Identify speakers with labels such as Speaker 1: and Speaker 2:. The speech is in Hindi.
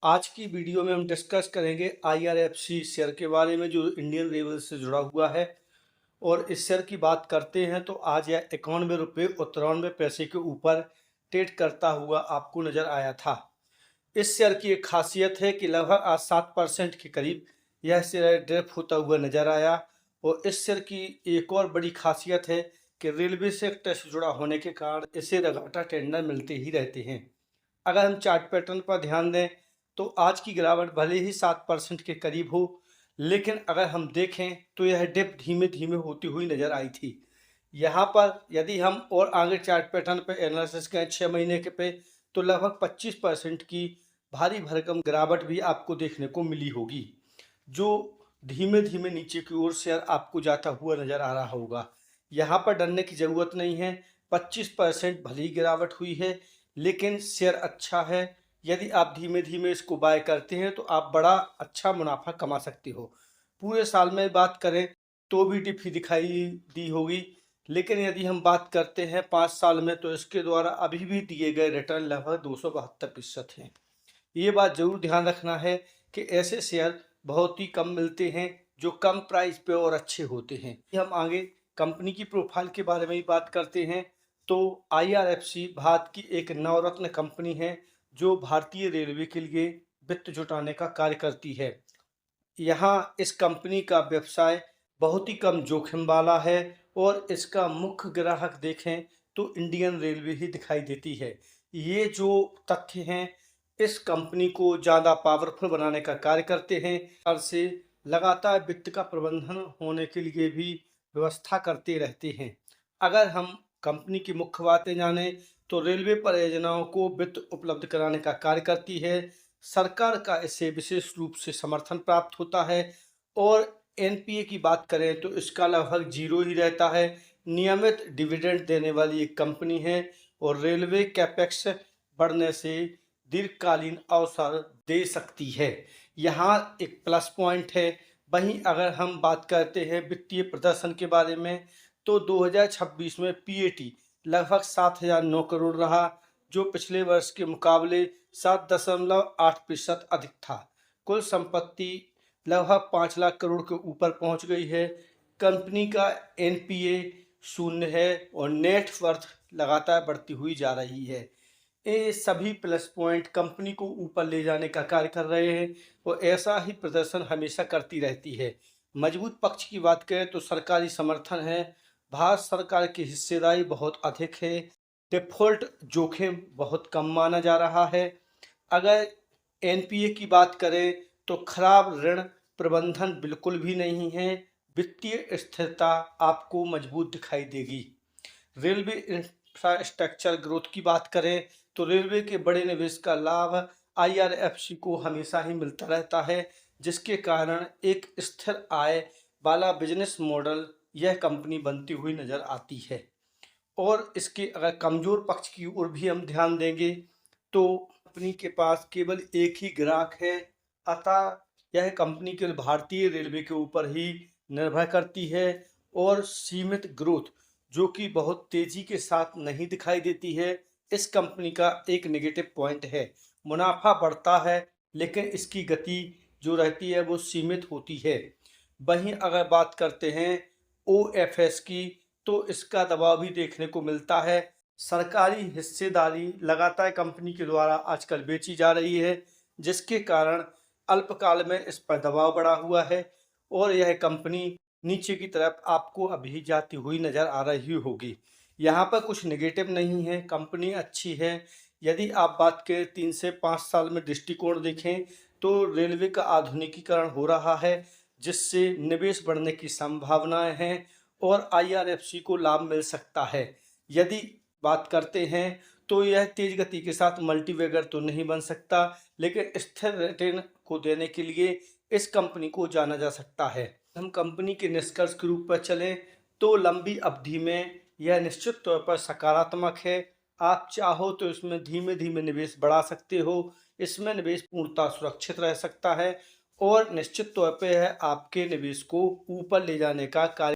Speaker 1: आज की वीडियो में हम डिस्कस करेंगे IRFC शेयर के बारे में, जो इंडियन रेलवे से जुड़ा हुआ है। और इस शेयर की बात करते हैं तो आज यह 91 रुपये और 93 पैसे के ऊपर ट्रेड करता हुआ आपको नजर आया था। इस शेयर की एक खासियत है कि लगभग आज 7% के करीब यह शेयर ड्रॉप होता हुआ नजर आया। और इस शेयर की एक और बड़ी खासियत है कि रेलवे सेक्टर से जुड़ा होने के कारण इसे लगातार टेंडर मिलते ही रहते हैं। अगर हम चार्ट पैटर्न पर ध्यान दें तो आज की गिरावट भले ही 7% के करीब हो, लेकिन अगर हम देखें तो यह डिप धीमे धीमे होती हुई नजर आई थी। यहाँ पर यदि हम और आगे चार्ट पैटर्न पे एनालिसिस करें 6 महीने के पे, तो लगभग 25% की भारी भरकम गिरावट भी आपको देखने को मिली होगी, जो धीमे धीमे नीचे की ओर शेयर आपको जाता हुआ नजर आ रहा होगा। यहाँ पर डरने की ज़रूरत नहीं है। 25% भली ही गिरावट हुई है, लेकिन शेयर अच्छा है। यदि आप धीमे धीमे इसको बाय करते हैं तो आप बड़ा अच्छा मुनाफा कमा सकते हो। पूरे साल में बात करें तो भी डिप ही दिखाई दी होगी, लेकिन यदि हम बात करते हैं 5 साल में तो इसके द्वारा अभी भी दिए गए रिटर्न लगभग 272% हैं। ये बात जरूर ध्यान रखना है कि ऐसे शेयर बहुत ही कम मिलते हैं जो कम प्राइस पे और अच्छे होते हैं। हम आगे कंपनी की प्रोफाइल के बारे में ही बात करते हैं तो IRFC भारत की एक नवरत्न कंपनी है जो भारतीय रेलवे के लिए वित्त जुटाने का कार्य करती है। यहाँ इस कंपनी का व्यवसाय बहुत ही कम जोखिम वाला है और इसका मुख्य ग्राहक देखें तो इंडियन रेलवे ही दिखाई देती है। ये जो तथ्य हैं इस कंपनी को ज़्यादा पावरफुल बनाने का कार्य करते हैं और से लगातार वित्त का प्रबंधन होने के लिए भी व्यवस्था करते रहते हैं। अगर हम कंपनी की मुख्य बातें जानें तो रेलवे परियोजनाओं को वित्त उपलब्ध कराने का कार्य करती है। सरकार का इसे विशेष रूप से समर्थन प्राप्त होता है और NPA की बात करें तो इसका लगभग 0 ही रहता है। नियमित डिविडेंड देने वाली एक कंपनी है और रेलवे कैपेक्स बढ़ने से दीर्घकालीन अवसर दे सकती है। यहाँ एक प्लस पॉइंट है। वहीं अगर हम बात करते हैं वित्तीय प्रदर्शन के बारे में तो 2026 में PAT लगभग 7,009 करोड़ रहा, जो पिछले वर्ष के मुकाबले 7.8% अधिक था। कुल संपत्ति लगभग 5 लाख करोड़ के ऊपर पहुंच गई है। कंपनी का NPA शून्य है और नेट वर्थ लगातार बढ़ती हुई जा रही है। ये सभी प्लस पॉइंट कंपनी को ऊपर ले जाने का कार्य कर रहे हैं और ऐसा ही प्रदर्शन हमेशा करती रहती है। मजबूत पक्ष की बात करें तो सरकारी समर्थन है। भारत सरकार की हिस्सेदारी बहुत अधिक है। डिफॉल्ट जोखिम बहुत कम माना जा रहा है। अगर NPA की बात करें तो खराब ऋण प्रबंधन बिल्कुल भी नहीं है। वित्तीय स्थिरता आपको मजबूत दिखाई देगी। रेलवे इंफ्रास्ट्रक्चर ग्रोथ की बात करें तो रेलवे के बड़े निवेश का लाभ IRFC को हमेशा ही मिलता रहता है, जिसके कारण एक स्थिर आय वाला बिजनेस मॉडल यह कंपनी बनती हुई नजर आती है। और इसके अगर कमजोर पक्ष की ओर भी हम ध्यान देंगे तो कंपनी के पास केवल एक ही ग्राहक है, अतः यह कंपनी केवल भारतीय रेलवे के ऊपर ही निर्भर करती है और सीमित ग्रोथ जो कि बहुत तेजी के साथ नहीं दिखाई देती है, इस कंपनी का एक नेगेटिव पॉइंट है। मुनाफा बढ़ता है लेकिन इसकी गति जो रहती है वो सीमित होती है। वहीं अगर बात करते हैं OFS की तो इसका दबाव भी देखने को मिलता है। सरकारी हिस्सेदारी लगातार कंपनी के द्वारा आजकल बेची जा रही है, जिसके कारण अल्पकाल में इस पर दबाव बढ़ा हुआ है और यह कंपनी नीचे की तरफ आपको अभी जाती हुई नजर आ रही होगी। यहाँ पर कुछ नेगेटिव नहीं है, कंपनी अच्छी है। यदि आप बात करें 3 से 5 साल में दृष्टिकोण देखें तो रेलवे का आधुनिकीकरण हो रहा है, जिससे निवेश बढ़ने की संभावनाएं हैं और IRFC को लाभ मिल सकता है। यदि बात करते हैं तो यह तेज गति के साथ मल्टीबैगर तो नहीं बन सकता, लेकिन स्थिर रिटर्न को देने के लिए इस कंपनी को जाना जा सकता है। हम कंपनी के निष्कर्ष के रूप पर चलें तो लंबी अवधि में यह निश्चित तौर पर सकारात्मक है। आप चाहो तो इसमें धीमे धीमे निवेश बढ़ा सकते हो। इसमें निवेश पूर्णतः सुरक्षित रह सकता है और निश्चित तौर पर यह आपके निवेश को ऊपर ले जाने का कार्य